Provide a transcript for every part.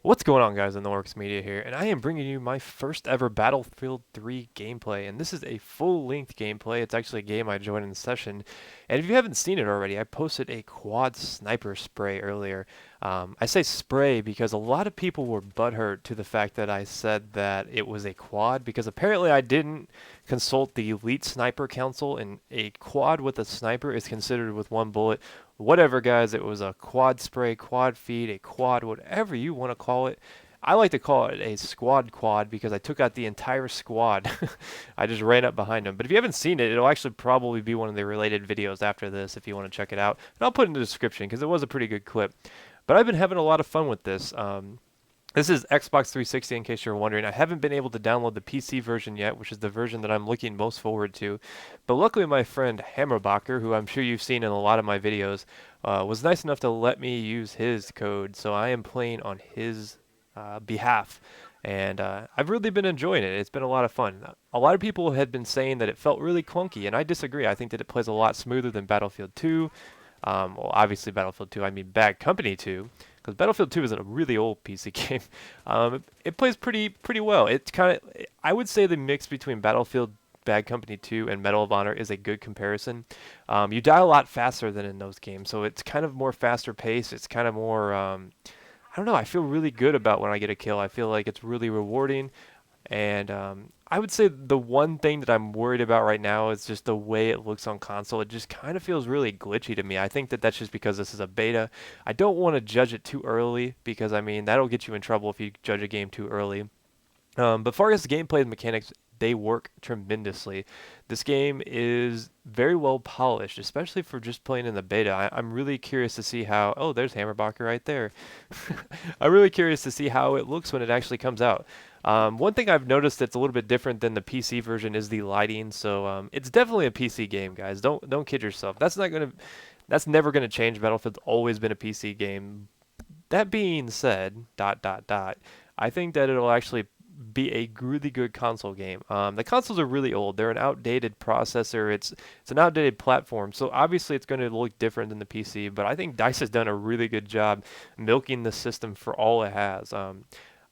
What's going on, guys? Media here, and I am bringing you my first ever Battlefield 3 gameplay, and this is a full-length gameplay. It's actually a game I joined in the session, and if you haven't seen it already, I posted a quad sniper spray earlier. I say spray because a lot of people were butthurt to the fact that I said that it was a quad, because apparently I didn't consult the Elite Sniper Council, and a quad with a sniper is considered with one bullet. Whatever, guys, it was a quad spray, quad feed, a quad, whatever you want to call it. I like to call it a squad quad because I took out the entire squad. I just ran up behind them. But if you haven't seen it, it'll actually probably be one of the related videos after this if you want to check it out. And I'll put it in the description because it was a pretty good clip. But I've been having a lot of fun with this. This is Xbox 360 in case you're wondering. I haven't been able to download the PC version yet, which is the version that I'm looking most forward to. But luckily my friend Hammerbacher, who I'm sure you've seen in a lot of my videos, was nice enough to let me use his code. So I am playing on his behalf. And I've really been enjoying it. It's been a lot of fun. A lot of people had been saying that it felt really clunky, and I disagree. I think that it plays a lot smoother than Battlefield 2. Well, obviously Battlefield 2, I mean Bad Company 2, because Battlefield 2 is a really old PC game. It plays pretty well. It's kind of, I would say the mix between Battlefield, Bad Company 2, and Medal of Honor is a good comparison. You die a lot faster than in those games, so it's kind of more faster paced. It's kind of more, I don't know, I feel really good about when I get a kill. I feel like it's really rewarding. And I would say the one thing that I'm worried about right now is just the way it looks on console. It just kind of feels really glitchy to me. I think that that's just because this is a beta. I don't want to judge it too early because, I mean, that'll get you in trouble if you judge a game too early. But far as the gameplay and mechanics, they work tremendously. This game is very well polished, especially for just playing in the beta. I'm really curious to see how... Oh, there's Hammerbacher right there. I'm really curious to see how it looks when it actually comes out. One thing I've noticed that's a little bit different than the PC version is the lighting. So it's definitely a PC game, guys. Don't kid yourself. That's never gonna change. Battlefield's always been a PC game. That being said, I think that it'll actually be a really good console game. The consoles are really old. They're an outdated processor. It's an outdated platform. So obviously it's going to look different than the PC. But I think DICE has done a really good job milking the system for all it has.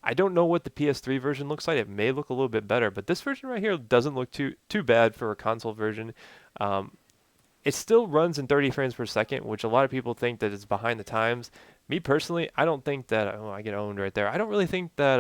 I don't know what the PS3 version looks like. It may look a little bit better, but this version right here doesn't look too bad for a console version. It still runs in 30 frames per second, which a lot of people think that it's behind the times. Me personally, I don't think that. Oh, I get owned right there. I don't really think that.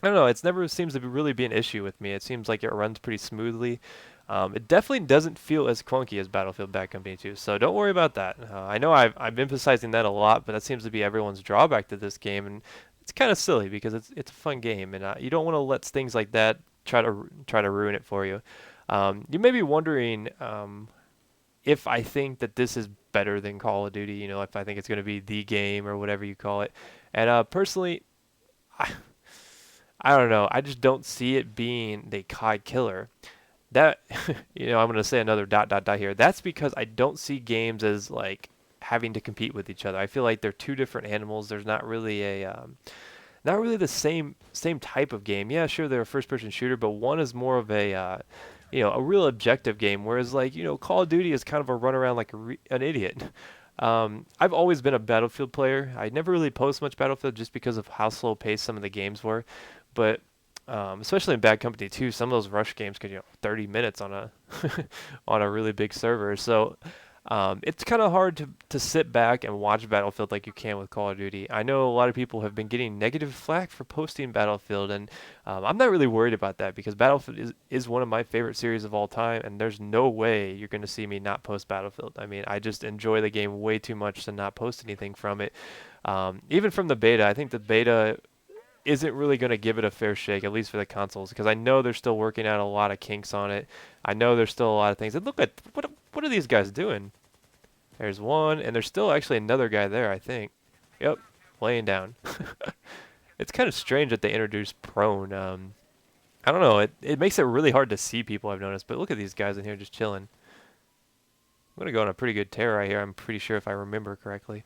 I don't know. It's never seems to really be an issue with me. It seems like it runs pretty smoothly. It definitely doesn't feel as clunky as Battlefield Bad Company 2, so don't worry about that. I know I'm emphasizing that a lot, but that seems to be everyone's drawback to this game, and it's kind of silly because it's a fun game, and you don't want to let things like that try to ruin it for you. You may be wondering if I think that this is better than Call of Duty. You know, if I think it's going to be the game or whatever you call it, and personally, I don't know. I just don't see it being the COD killer. That, I'm going to say another ... here. That's because I don't see games as like having to compete with each other. I feel like they're two different animals. There's not really not really the same type of game. Yeah, sure, they're a first-person shooter, but one is more of a real objective game, whereas like Call of Duty is kind of a run around like an idiot. I've always been a Battlefield player. I never really post much Battlefield just because of how slow paced some of the games were. But especially in Bad Company 2, some of those rush games could 30 minutes on a on a really big server. So it's kind of hard to sit back and watch Battlefield like you can with Call of Duty. I know a lot of people have been getting negative flack for posting Battlefield, and I'm not really worried about that because Battlefield is one of my favorite series of all time, and there's no way you're going to see me not post Battlefield. I mean, I just enjoy the game way too much to not post anything from it. Even from the beta, I think the beta isn't really going to give it a fair shake, at least for the consoles, because I know they're still working out a lot of kinks on it. I know there's still a lot of things. And look at what are these guys doing? There's one, and there's still actually another guy there, I think. Yep, laying down. It's kind of strange that they introduced prone. I don't know. It makes it really hard to see people, I've noticed. But look at these guys in here just chilling. I'm going to go on a pretty good tear right here, I'm pretty sure, if I remember correctly.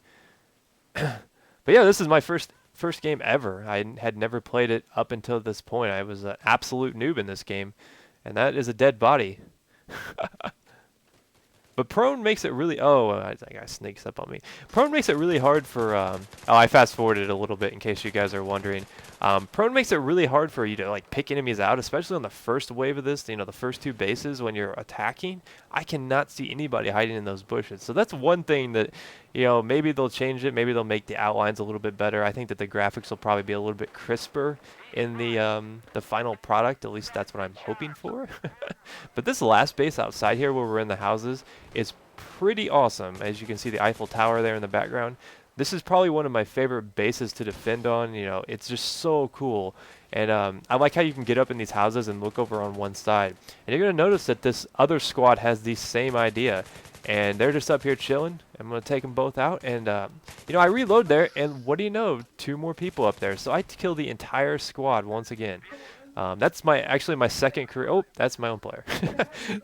But yeah, this is my first game ever. I had never played it up until this point. I was an absolute noob in this game, and that is a dead body. But prone makes it really. Oh, that guy sneaks up on me. Prone makes it really hard for. Oh, I fast forwarded a little bit in case you guys are wondering. Prone makes it really hard for you to like pick enemies out, especially on the first wave of this. You know, the first two bases when you're attacking. I cannot see anybody hiding in those bushes. So that's one thing that, you know, maybe they'll change it. Maybe they'll make the outlines a little bit better. I think that the graphics will probably be a little bit crisper in the final product. At least that's what I'm hoping for. But this last base outside here where we're in the houses is pretty awesome. As you can see the Eiffel Tower there in the background. This is probably one of my favorite bases to defend on. You know, it's just so cool. And I like how you can get up in these houses and look over on one side. And you're going to notice that this other squad has the same idea. And they're just up here chilling. I'm going to take them both out. And, you know, I reload there. And what do you know? 2 more people up there. So I kill the entire squad once again. That's actually my second career. Oh, that's my own player.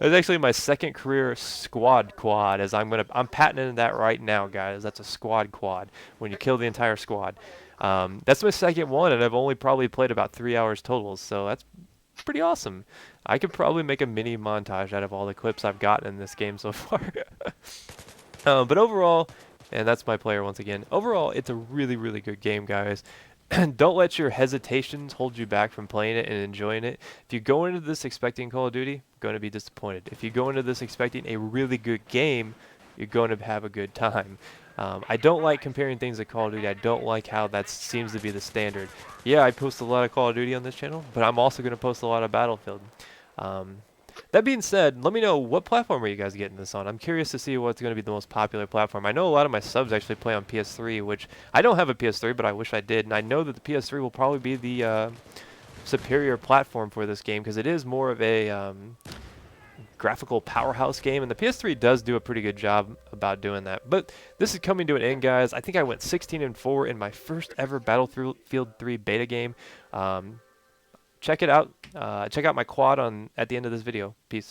That's actually my second career squad quad. As I'm patenting that right now, guys. That's a squad quad when you kill the entire squad. That's my second one, and I've only probably played about 3 hours total. So that's pretty awesome. I could probably make a mini montage out of all the clips I've gotten in this game so far. But overall, and that's my player once again. Overall, it's a really, really good game, guys. Don't let your hesitations hold you back from playing it and enjoying it. If you go into this expecting Call of Duty, you're going to be disappointed. If you go into this expecting a really good game, you're going to have a good time. I don't like comparing things to Call of Duty. I don't like how that seems to be the standard. Yeah, I post a lot of Call of Duty on this channel, but I'm also going to post a lot of Battlefield. That being said, let me know what platform are you guys getting this on. I'm curious to see what's going to be the most popular platform. I know a lot of my subs actually play on PS3, which I don't have a PS3, but I wish I did. And I know that the PS3 will probably be the superior platform for this game because it is more of a graphical powerhouse game, and the PS3 does do a pretty good job about doing that. But this is coming to an end, guys. I think I went 16-4 in my first ever Battlefield 3 beta game. Check it out. Check out my quad at the end of this video. Peace.